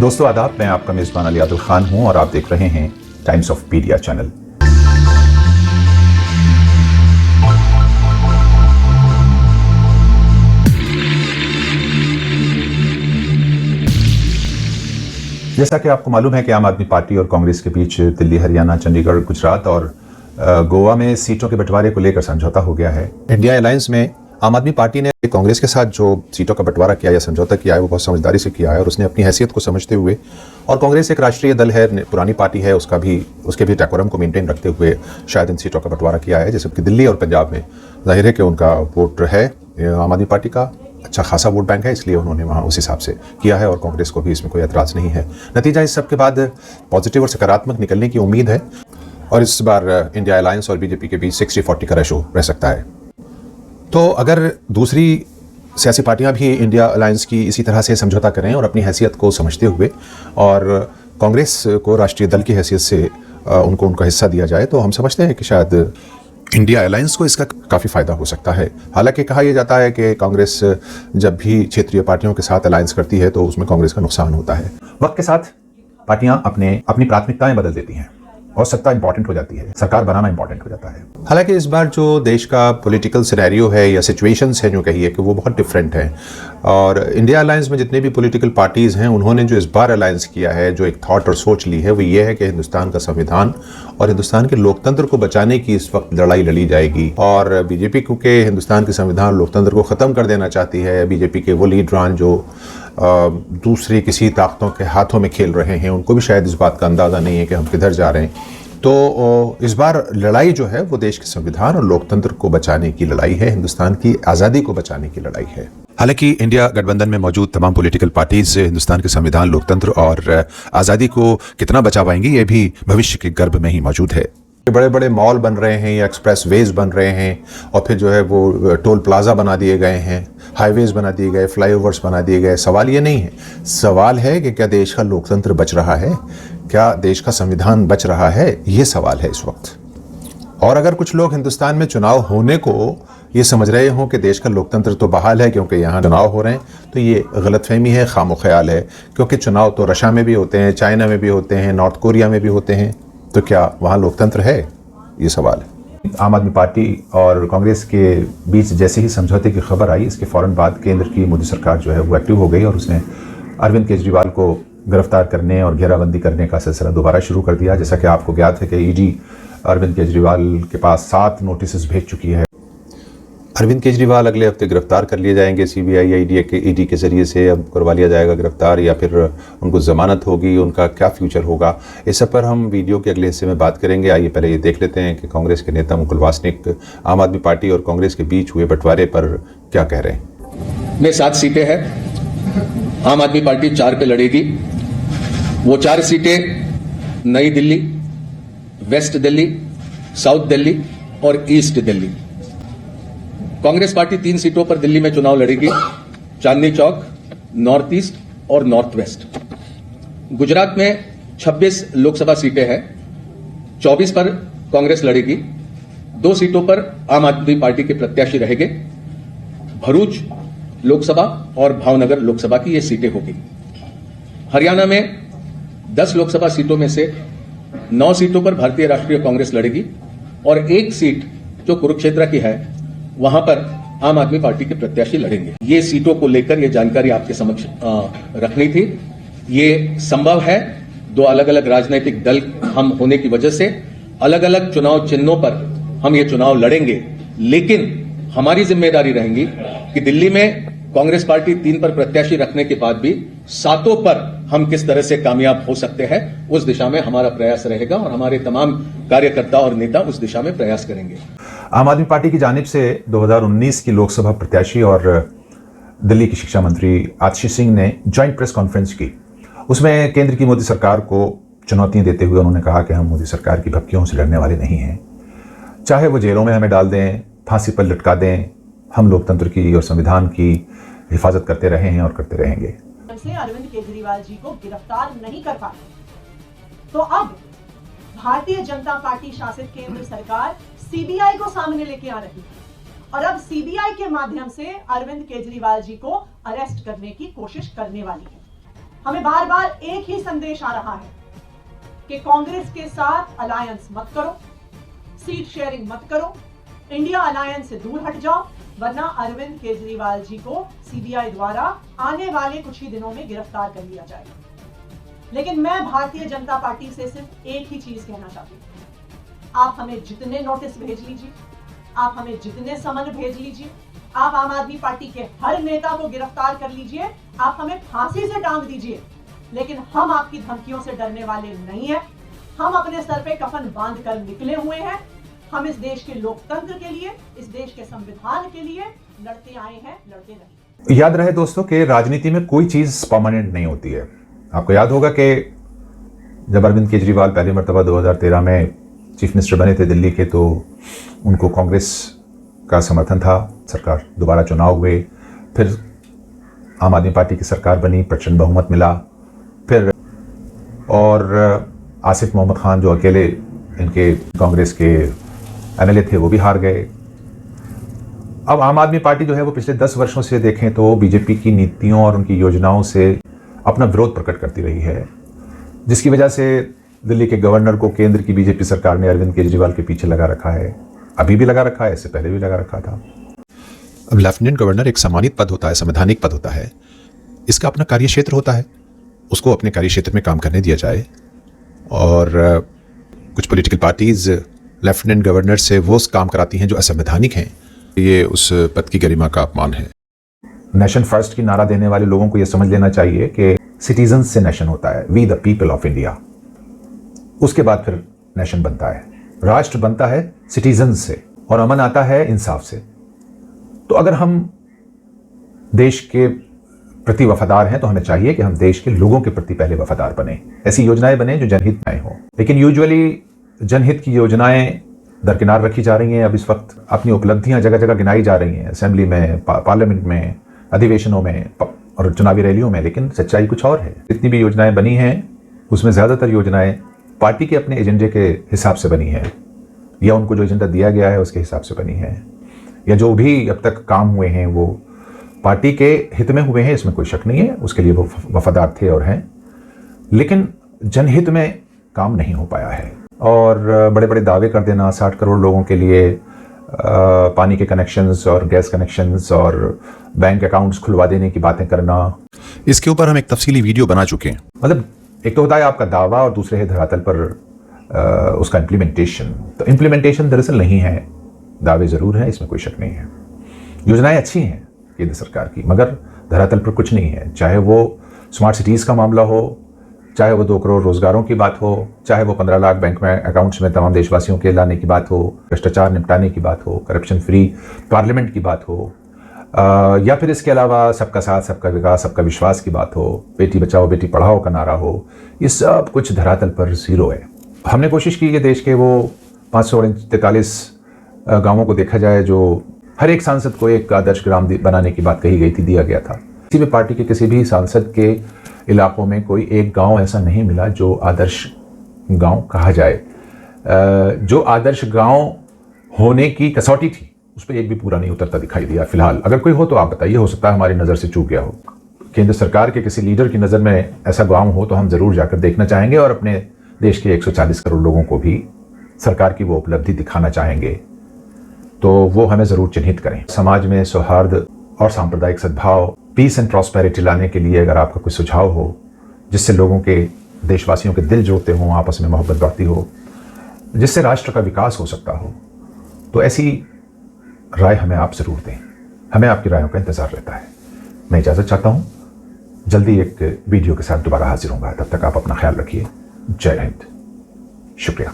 दोस्तों आदाब, मैं आपका मेज़बान अली आदिल खान हूं और आप देख रहे हैं टाइम्स ऑफ पीडिया चैनल। जैसा कि आपको मालूम है कि आम आदमी पार्टी और कांग्रेस के बीच दिल्ली, हरियाणा, चंडीगढ़, गुजरात और गोवा में सीटों के बंटवारे को लेकर समझौता हो गया है। इंडिया अलायंस में आम आदमी पार्टी ने कांग्रेस के साथ जो सीटों का बंटवारा किया या समझौता किया है वो बहुत समझदारी से किया है और उसने अपनी हैसियत को समझते हुए, और कांग्रेस एक राष्ट्रीय दल है, पुरानी पार्टी है, उसके भी डेकोरम को मेंटेन रखते हुए शायद इन सीटों का बंटवारा किया है। जैसे कि दिल्ली और पंजाब में जाहिर है कि उनका वोट है, आम आदमी पार्टी का अच्छा खासा वोट बैंक है, इसलिए उन्होंने वहाँ उस हिसाब से किया है और कांग्रेस को भी इसमें कोई एतराज़ नहीं है। नतीजा इस सब के बाद पॉजिटिव और सकारात्मक निकलने की उम्मीद है और इस बार इंडिया अलायंस और बीजेपी के बीच 60-40 का रेशो रह सकता है। तो अगर दूसरी सियासी पार्टियां भी इंडिया अलायंस की इसी तरह से समझौता करें और अपनी हैसियत को समझते हुए और कांग्रेस को राष्ट्रीय दल की हैसियत से उनको उनका हिस्सा दिया जाए, तो हम समझते हैं कि शायद इंडिया अलायंस को इसका काफ़ी फ़ायदा हो सकता है। हालांकि कहा यह जाता है कि कांग्रेस जब भी क्षेत्रीय पार्टियों के साथ अलायंस करती है तो उसमें कांग्रेस का नुकसान होता है। वक्त के साथ पार्टियां अपनी प्राथमिकताएं बदल देती हैं और सत्ता इंपॉर्टेंट हो जाती है, सरकार बनाना इंपॉर्टेंट हो जाता है। हालांकि इस बार जो देश का पॉलिटिकल सिनेरियो है या सिचुएशंस है, जो कहिए कि वो बहुत डिफरेंट है और इंडिया अलायंस में जितने भी पॉलिटिकल पार्टीज़ हैं उन्होंने जो इस बार अलायंस किया है, जो एक थॉट और सोच ली है, वो ये है कि हिंदुस्तान का संविधान और हिंदुस्तान के लोकतंत्र को बचाने की इस वक्त लड़ाई लड़ी जाएगी। और बीजेपी क्योंकि हिंदुस्तान के संविधान और लोकतंत्र को ख़त्म कर देना चाहती है, बीजेपी के वो लीडरान जो दूसरी किसी ताकतों के हाथों में खेल रहे हैं, उनको भी शायद इस बात का अंदाज़ा नहीं है कि हम किधर जा रहे हैं। तो इस बार लड़ाई जो है वो देश के संविधान और लोकतंत्र को बचाने की लड़ाई है, हिंदुस्तान की आज़ादी को बचाने की लड़ाई है। हालांकि इंडिया गठबंधन में मौजूद तमाम पॉलिटिकल पार्टीज हिंदुस्तान के संविधान, लोकतंत्र और आज़ादी को कितना बचा पाएंगी ये भी भविष्य के गर्भ में ही मौजूद है। बड़े बड़े मॉल बन रहे हैं या एक्सप्रेस वेज बन रहे हैं और फिर जो है वो टोल प्लाजा बना दिए गए हैं, हाईवेज बना दिए गए, फ्लाईओवर्स बना दिए गए। सवाल ये नहीं है, सवाल है कि क्या देश का लोकतंत्र बच रहा है, क्या देश का संविधान बच रहा है, ये सवाल है इस वक्त। और अगर कुछ लोग हिंदुस्तान में चुनाव होने को ये समझ रहे हों कि देश का लोकतंत्र तो बहाल है क्योंकि यहाँ चुनाव हो रहे हैं, तो ये गलतफहमी है, खामो ख्याल है। क्योंकि चुनाव तो रशिया में भी होते हैं, चाइना में भी होते हैं, नॉर्थ कोरिया में भी होते हैं, तो क्या वहाँ लोकतंत्र है, ये सवाल है। आम आदमी पार्टी और कांग्रेस के बीच जैसे ही समझौते की खबर आई, इसके फ़ौरन बाद केंद्र की मोदी सरकार जो है वो एक्टिव हो गई और उसने अरविंद केजरीवाल को गिरफ्तार करने और घेराबंदी करने का सिलसिला दोबारा शुरू कर दिया। जैसा कि आपको ज्ञात है कि ईडी अरविंद केजरीवाल के पास 7 नोटिस भेज चुकी है। अरविंद केजरीवाल अगले हफ्ते गिरफ्तार कर लिए जाएंगे सीबीआई या ईडी के जरिए से। अब करवा लिया जाएगा गिरफ्तार या फिर उनको ज़मानत होगी, उनका क्या फ्यूचर होगा, इस सब पर हम वीडियो के अगले हिस्से में बात करेंगे। आइए पहले ये देख लेते हैं कि कांग्रेस के नेता मुकुल वासनिक आम आदमी पार्टी और कांग्रेस के बीच हुए बंटवारे पर क्या कह रहे हैं। में 7 सीटें हैं, आम आदमी पार्टी 4 पे लड़ेगी। वो 4 सीटें नई दिल्ली, वेस्ट दिल्ली, साउथ दिल्ली और ईस्ट दिल्ली। कांग्रेस पार्टी 3 सीटों पर दिल्ली में चुनाव लड़ेगी, चांदनी चौक, नॉर्थ ईस्ट और नॉर्थ वेस्ट। गुजरात में 26 लोकसभा सीटें हैं, 24 पर कांग्रेस लड़ेगी, 2 सीटों पर आम आदमी पार्टी के प्रत्याशी रहेंगे। भरूच लोकसभा और भावनगर लोकसभा की ये सीटें होगी। हरियाणा में 10 लोकसभा सीटों में से 9 सीटों पर भारतीय राष्ट्रीय कांग्रेस लड़ेगी और 1 सीट जो कुरुक्षेत्र की है वहां पर आम आदमी पार्टी के प्रत्याशी लड़ेंगे। ये सीटों को लेकर ये जानकारी आपके समक्ष रखनी थी। ये संभव है, 2 अलग अलग राजनीतिक दल हम होने की वजह से अलग अलग चुनाव चिन्हों पर हम ये चुनाव लड़ेंगे, लेकिन हमारी जिम्मेदारी रहेगी कि दिल्ली में कांग्रेस पार्टी 3 पर प्रत्याशी रखने के बाद भी 7 पर हम किस तरह से कामयाब हो सकते हैं, उस दिशा में हमारा प्रयास रहेगा और हमारे तमाम कार्यकर्ता और नेता उस दिशा में प्रयास करेंगे। आम आदमी पार्टी की जानिब से 2019 की लोकसभा प्रत्याशी और दिल्ली की शिक्षा मंत्री आतिशी सिंह ने जॉइंट प्रेस कॉन्फ्रेंस की। उसमें केंद्र की मोदी सरकार को चुनौतियां देते हुए उन्होंने कहा कि हम मोदी सरकार की भपकियों से लड़ने वाले नहीं हैं, चाहे वो जेलों में हमें डाल दें, फांसी पर लटका दें, हम लोकतंत्र की और संविधान की हिफाजत करते रहे हैं और करते रहेंगे। अरविंद केजरीवाल जी को गिरफ्तार नहीं कर पाए, तो अब भारतीय जनता पार्टी शासित केंद्र सरकार सीबीआई को सामने लेके आ रही है और अब सीबीआई के माध्यम से अरविंद केजरीवाल जी को अरेस्ट करने की कोशिश करने वाली है। हमें बार बार एक ही संदेश आ रहा है कि कांग्रेस के साथ अलायंस मत करो, सीट शेयरिंग मत करो, इंडिया अलायंस से दूर हट जाओ, वरना अरविंद केजरीवाल जी को सीबीआई द्वारा आने वाले कुछ ही दिनों में गिरफ्तार कर लिया जाएगा। लेकिन मैं भारतीय जनता पार्टी से सिर्फ एक ही चीज कहना चाहती हूं, आप हमें जितने नोटिस भेज लीजिए, आप हमें जितने समन भेज लीजिए, आप आम आदमी पार्टी के हर नेता को गिरफ्तार कर लीजिए, आप हमें फांसी से टांग दीजिए, लेकिन हम आपकी धमकियों से डरने वाले नहीं हैं। हम अपने सर पे कफन बांध कर निकले हुए हैं। हम इस देश के लोकतंत्र के लिए, इस देश के संविधान के लिए लड़ते आए हैं, लड़ते रहेंगे। याद रहे दोस्तों कि राजनीति में कोई चीज परमानेंट नहीं होती है। आपको याद होगा कि जब अरविंद केजरीवाल पहली मरतबा 2013 में चीफ मिनिस्टर बने थे दिल्ली के, तो उनको कांग्रेस का समर्थन था, सरकार दोबारा चुनाव हुए, फिर आम आदमी पार्टी की सरकार बनी, प्रचंड बहुमत मिला, फिर और आसिफ मोहम्मद खान जो अकेले इनके कांग्रेस के एमएलए थे वो भी हार गए। अब आम आदमी पार्टी जो है वो पिछले 10 वर्षों से देखें तो बीजेपी की नीतियों और उनकी योजनाओं से अपना विरोध प्रकट करती रही है, जिसकी वजह से दिल्ली के गवर्नर को केंद्र की बीजेपी सरकार ने अरविंद केजरीवाल के पीछे लगा रखा है। अभी भी लगा रखा है, इससे पहले भी लगा रखा था। अब लेफ्टिनेंट गवर्नर एक सम्मानित पद होता है, संवैधानिक पद होता है, इसका अपना कार्य क्षेत्र होता है, उसको अपने कार्य क्षेत्र में काम करने दिया जाए। और कुछ पॉलिटिकल पार्टीज लेफ्टिनेंट गवर्नर से वो काम कराती हैं जो असंवैधानिक हैं। ये उस पद की गरिमा का अपमान है। नेशन फर्स्ट की नारा देने वाले लोगों को यह समझ लेना चाहिए कि सिटीजन से नेशन होता है, we the people of India. उसके बाद फिर नेशन बनता है, राष्ट्र बनता है सिटीजन से, और अमन आता है इंसाफ से। तो अगर हम देश के प्रति वफादार हैं तो हमें चाहिए कि हम देश के लोगों के प्रति पहले वफादार बने, ऐसी योजनाएं बने जो जनहित में हों। लेकिन यूजुअली जनहित की योजनाएं दरकिनार रखी जा रही हैं। अब इस वक्त अपनी उपलब्धियां जगह जगह गिनाई जा रही हैं, असेंबली में, पार्लियामेंट में, अधिवेशनों में और चुनावी रैलियों में, लेकिन सच्चाई कुछ और है। जितनी भी योजनाएं बनी हैं उसमें ज़्यादातर योजनाएं पार्टी के अपने एजेंडे के हिसाब से बनी है, या उनको जो एजेंडा दिया गया है उसके हिसाब से बनी है, या जो भी अब तक काम हुए हैं वो पार्टी के हित में हुए हैं, इसमें कोई शक नहीं है, उसके लिए वो वफादार थे और हैं। लेकिन जनहित में काम नहीं हो पाया है। और बड़े बड़े दावे कर देना, 60 करोड़ लोगों के लिए पानी के कनेक्शंस और गैस कनेक्शंस और बैंक अकाउंट्स खुलवा देने की बातें करना, इसके ऊपर हम एक तफसीली वीडियो बना चुके हैं। मतलब एक तो होता है आपका दावा और दूसरे है धरातल पर उसका इम्प्लीमेंटेशन। तो इम्प्लीमेंटेशन दरअसल नहीं है, दावे ज़रूर हैं, इसमें कोई शक नहीं है। योजनाएं अच्छी हैं केंद्र सरकार की, मगर धरातल पर कुछ नहीं है। चाहे वो स्मार्ट सिटीज़ का मामला हो, चाहे वो 2 करोड़ रोजगारों की बात हो, चाहे वो 15 लाख बैंक में अकाउंट्स में तमाम देशवासियों के लाने की बात हो, भ्रष्टाचार निपटाने की बात हो, करप्शन फ्री पार्लियामेंट की बात हो, या फिर इसके अलावा सबका साथ, सबका विकास, सबका विश्वास की बात हो, बेटी बचाओ बेटी पढ़ाओ का नारा हो, ये सब कुछ धरातल पर ज़ीरो है। हमने कोशिश की कि देश के वो 543 गाँवों को देखा जाए जो हर एक सांसद को एक आदर्श ग्राम बनाने की बात कही गई थी, दिया गया था। किसी भी पार्टी के किसी भी सांसद के इलाकों में कोई एक गांव ऐसा नहीं मिला जो आदर्श गांव कहा जाए। जो आदर्श गांव होने की कसौटी थी उस पर एक भी पूरा नहीं उतरता दिखाई दिया फिलहाल। अगर कोई हो तो आप बताइए, हो सकता है हमारी नज़र से चूक गया हो। केंद्र सरकार के किसी लीडर की नज़र में ऐसा गांव हो तो हम ज़रूर जाकर देखना चाहेंगे और अपने देश के 140 करोड़ लोगों को भी सरकार की वो उपलब्धि दिखाना चाहेंगे, तो वो हमें ज़रूर चिन्हित करें। समाज में सौहार्द और सांप्रदायिक सद्भाव, पीस एंड प्रॉस्पेरिटी लाने के लिए अगर आपका कोई सुझाव हो जिससे लोगों के, देशवासियों के दिल जुड़ते हों, आपस में मोहब्बत बढ़ती हो, जिससे राष्ट्र का विकास हो सकता हो, तो ऐसी राय हमें आप ज़रूर दें। हमें आपकी रायों का इंतज़ार रहता है। मैं इजाज़त चाहता हूँ, जल्दी एक वीडियो के साथ दोबारा हाजिर होऊंगा। तब तक आप अपना ख्याल रखिए। जय हिंद, शुक्रिया।